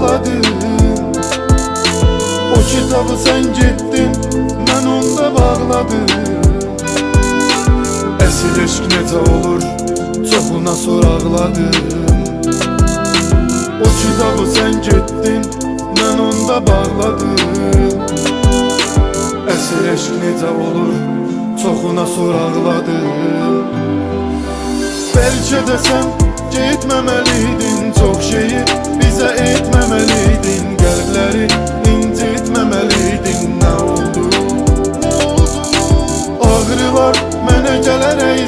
bağladım. O kitabı sen gittin, mən onda bağladım. Əsl eşq necə olur, çoxuna soraqladım. O kitabı sen gittin, mən onda bağladım. Əsl eşq necə olur, çoxuna soraqladım. Bəlkə də sən getməməliydin, çox şeyi bizə etməməliydin, qəlbləri incitməməliydin. Nə oldu? Ağrı var mənə gələrək